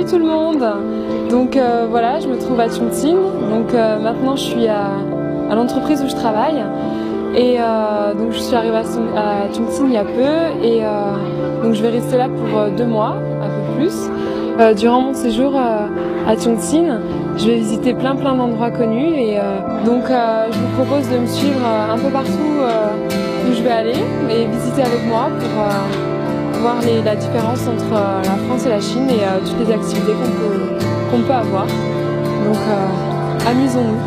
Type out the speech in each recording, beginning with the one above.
tout le monde. Donc voilà, je me trouve à Chongqing. Donc maintenant je suis à l'entreprise où je travaille. Et donc je suis arrivée à Chongqing il y a peu et donc je vais rester là pour 2 mois, un peu plus. Durant mon séjour à Chongqing, je vais visiter plein d'endroits connus et donc je vous propose de me suivre un peu partout où je vais aller et visiter avec moi pour voir la différence entre la France et la Chine et toutes les activités qu'on peut avoir. Donc amusons-nous.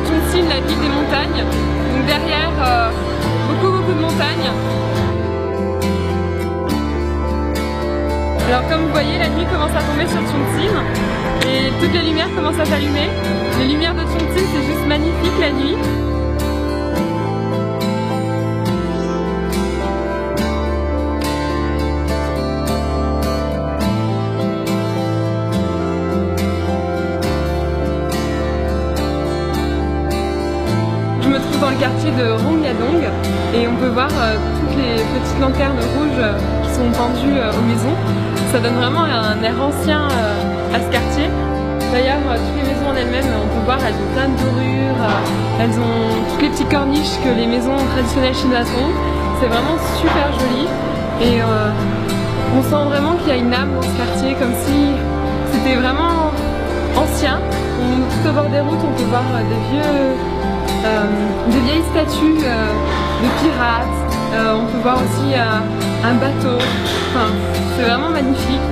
Chongqing, la ville des montagnes, donc derrière beaucoup de montagnes. Alors comme vous voyez, la nuit commence à tomber sur Chongqing et toutes les lumières commencent à s'allumer. Les lumières de Chongqing, c'est juste magnifique la nuit. Je me trouve dans le quartier de Rongyadong et on peut voir toutes les petites lanternes rouges qui sont pendues aux maisons. Ça donne vraiment un air ancien à ce quartier. D'ailleurs, toutes les maisons en elles-mêmes, on peut voir, elles ont plein de dorures, elles ont toutes les petites corniches que les maisons traditionnelles chinoises ont. C'est vraiment super joli et on sent vraiment qu'il y a une âme dans ce quartier, comme si c'était vraiment ancien. Tout au bord des routes, on peut voir des vieilles statues de pirates. On peut voir aussi un bateau. Enfin, c'est vraiment magnifique.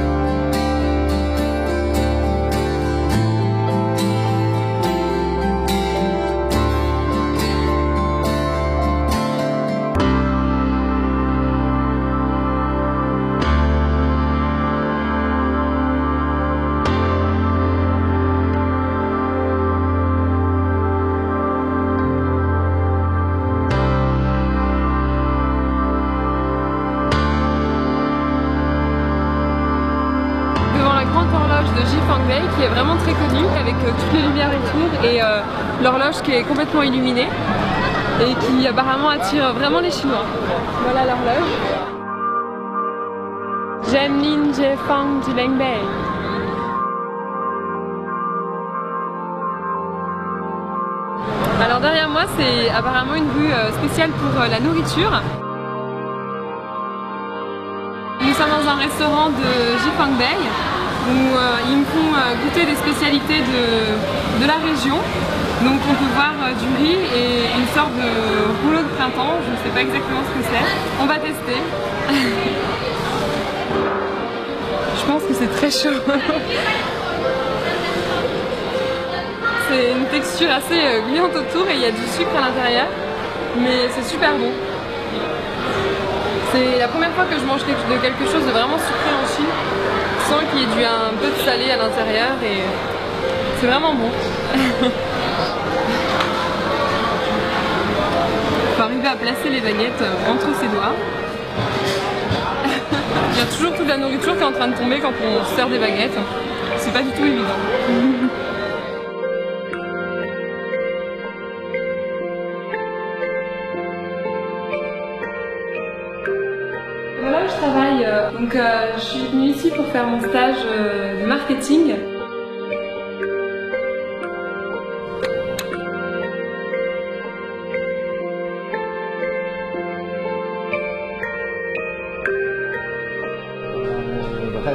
De Jifangbei qui est vraiment très connue avec toutes les lumières autour et l'horloge qui est complètement illuminée et qui apparemment attire vraiment les Chinois. Voilà l'horloge. Zhenlin Jiefang Jilengbei. Alors derrière moi c'est apparemment une rue spéciale pour la nourriture. Nous sommes dans un restaurant de Jifangbei où ils me font goûter des spécialités de la région. Donc on peut voir du riz et une sorte de rouleau de printemps, je ne sais pas exactement ce que c'est. On va tester. Je pense que c'est très chaud. C'est une texture assez gluante autour et il y a du sucre à l'intérieur, mais c'est super bon. C'est la première fois que je mange quelque chose de vraiment sucré en Chine. Je sens qu'il y a un peu de salé à l'intérieur et c'est vraiment bon. Il faut arriver à placer les baguettes entre ses doigts. Il y a toujours toute la nourriture qui est en train de tomber quand on sert des baguettes. C'est pas du tout évident. Voilà où je travaille, donc je suis venue ici pour faire mon stage de marketing.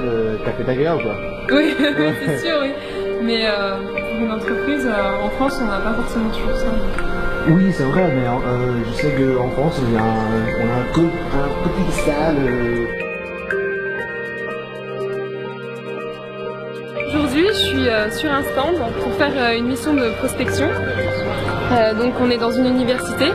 Le café ou quoi? Oui, oui c'est sûr, oui. Mais pour une entreprise, en France, on n'a pas forcément toujours ça. Oui, c'est vrai, mais je sais qu'en France, on a un petit salle. Aujourd'hui, je suis sur un stand pour faire une mission de prospection. Donc on est dans une université.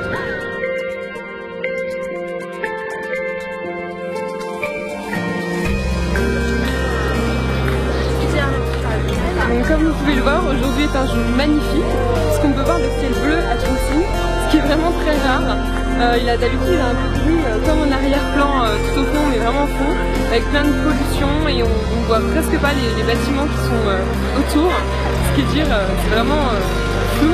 Donc, comme vous pouvez le voir, aujourd'hui est un jour magnifique, parce qu'on peut voir le ciel bleu à Chongqing, ce qui est vraiment très rare. Il a d'habitude un peu gris comme en arrière-plan tout au fond, mais vraiment au fond, avec plein de pollution et on voit presque pas les bâtiments qui sont autour, ce qui est dire c'est vraiment flou.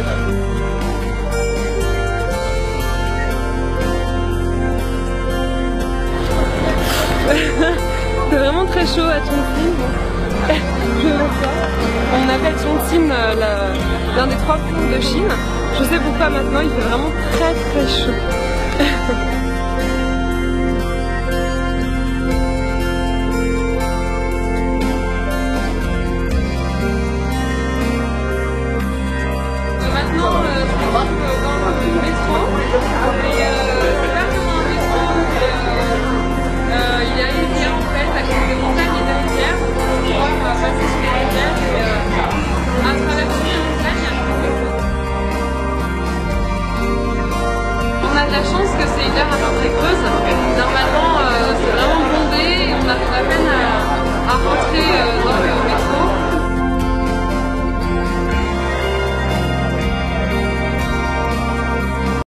Indochine. Je sais pourquoi maintenant, il fait vraiment très très chaud. Maintenant, je me trouve dans le métro. Et c'est pas vraiment un métro, mais il y a une rivière en fait, à cause des montagnes et des rivières. On va passer sur les rivières et à traverser les montagnes. On a de la chance que c'est une heure à peu près creuse.